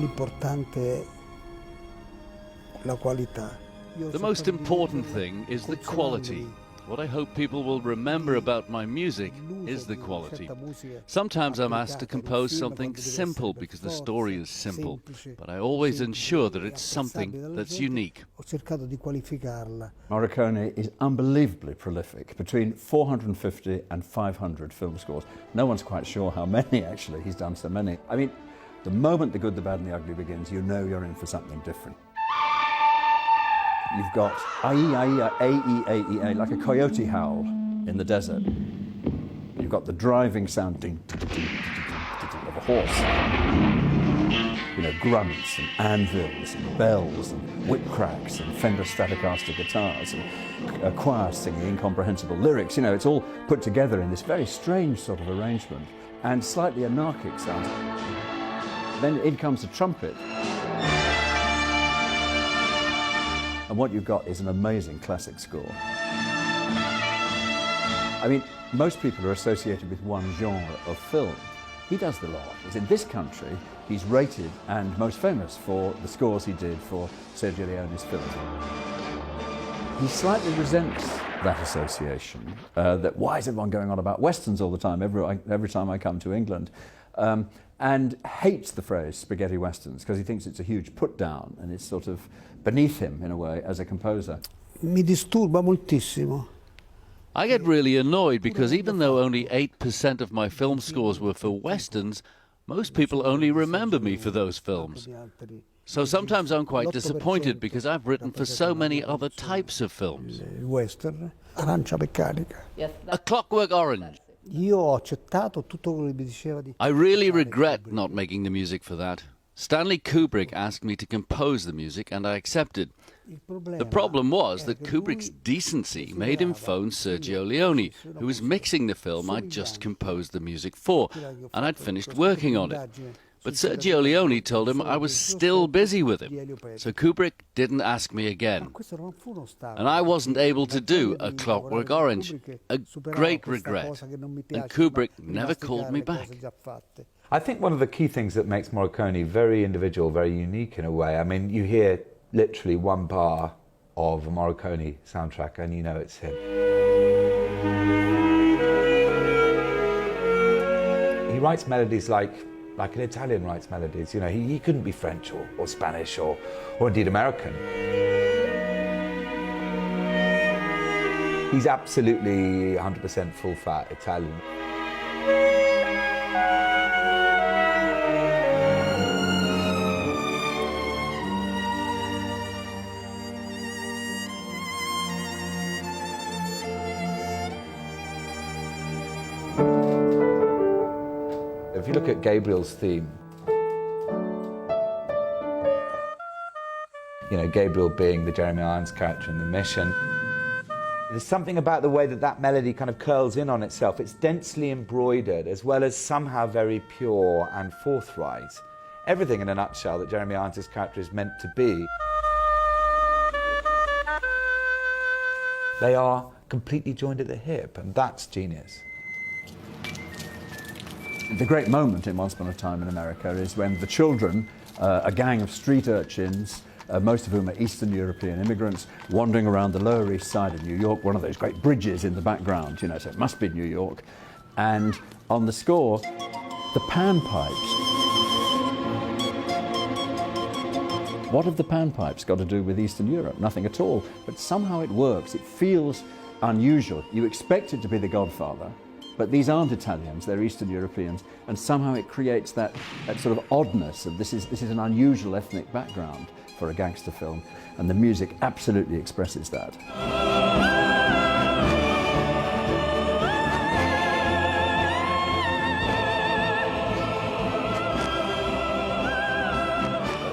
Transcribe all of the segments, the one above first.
L'importante è la qualità. The most important thing is the quality. What I hope people will remember about my music is the quality. Sometimes I'm asked to compose something simple because the story is simple, but I always ensure that it's something that's unique. Ho cercato di qualificarla. Morricone is unbelievably prolific, between 450 and 500 film scores. No one's quite sure how many, actually. He's done so many. I mean, the moment The Good, the Bad and the Ugly begins, you know you're in for something different. You've got A-E-A-E-A, like a coyote howl in the desert. You've got the driving sound ding, ding, ding, ding, ding, of a horse. You know, grunts and anvils and bells and whip cracks and Fender Stratocaster guitars and a choir singing incomprehensible lyrics. You know, it's all put together in this very strange sort of arrangement and slightly anarchic sound. Then in comes a trumpet. And what you've got is an amazing classic score. I mean, most people are associated with one genre of film. He does the lot. In this country, he's rated and most famous for the scores he did for Sergio Leone's films. He slightly resents that association, that why is everyone going on about westerns all the time, every time I come to England, and hates the phrase spaghetti westerns because he thinks it's a huge put down and it's sort of beneath him in a way as a composer. Mi disturba moltissimo. I get really annoyed because even though only 8% of my film scores were for westerns, most people only remember me for those films. So sometimes I'm quite disappointed because I've written for so many other types of films. Western, Arancia Meccanica. A Clockwork Orange. Io ho accettato tutto quello che mi diceva di... I really regret not making the music for that. Stanley Kubrick asked me to compose the music and I accepted. The problem was that Kubrick's decency made him phone Sergio Leone, who was mixing the film I'd just composed the music for, and I'd finished working on it. But Sergio Leone told him I was still busy with him, so Kubrick didn't ask me again. And I wasn't able to do A Clockwork Orange, a great regret. And Kubrick never called me back. I think one of the key things that makes Morricone very individual, very unique in a way, I mean, you hear literally one bar of a Morricone soundtrack and you know it's him. He writes melodies like an Italian writes melodies, you know, he couldn't be French or Spanish or indeed American. He's absolutely 100% full-fat Italian. If you look at Gabriel's theme, you know, Gabriel being the Jeremy Irons character in The Mission, there's something about the way that that melody kind of curls in on itself. It's densely embroidered as well as somehow very pure and forthright. Everything in a nutshell that Jeremy Irons' character is meant to be. They are completely joined at the hip, and that's genius. The great moment in Once Upon a Time in America is when the children, a gang of street urchins, most of whom are Eastern European immigrants, wandering around the Lower East Side of New York, one of those great bridges in the background, you know, so it must be New York. And on the score, the panpipes. What have the panpipes got to do with Eastern Europe? Nothing at all. But somehow it works. It feels unusual. You expect it to be The Godfather, but these aren't Italians, they're Eastern Europeans, and somehow it creates that sort of oddness of this is an unusual ethnic background for a gangster film, and the music absolutely expresses that.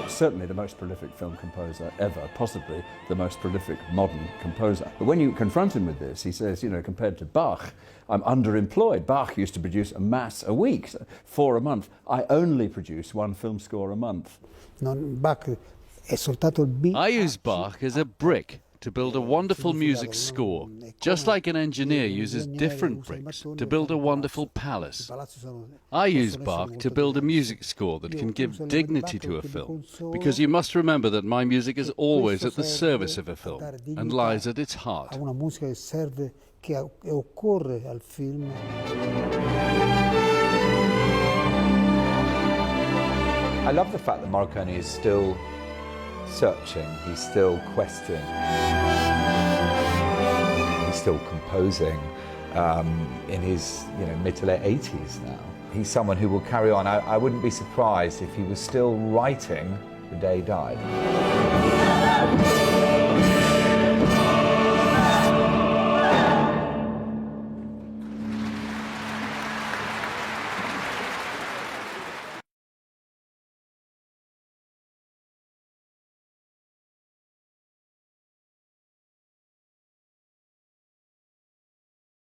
Certainly the most prolific film composer ever, possibly the most prolific modern composer. But when you confront him with this, he says, you know, compared to Bach, I'm underemployed. Bach used to produce a mass a week, 4 a month. I only produce 1 film score a month. Bach è soltanto il beat. I use Bach as a brick to build a wonderful music score, just like an engineer uses different bricks to build a wonderful palace. I use Bach to build a music score that can give dignity to a film, because you must remember that my music is always at the service of a film and lies at its heart. Una musica che serve, che occorre al film. I love the fact that Morricone is still searching, he's still questing, he's still composing in his mid to late 80s now. He's someone who will carry on. I wouldn't be surprised if he was still writing the day he died.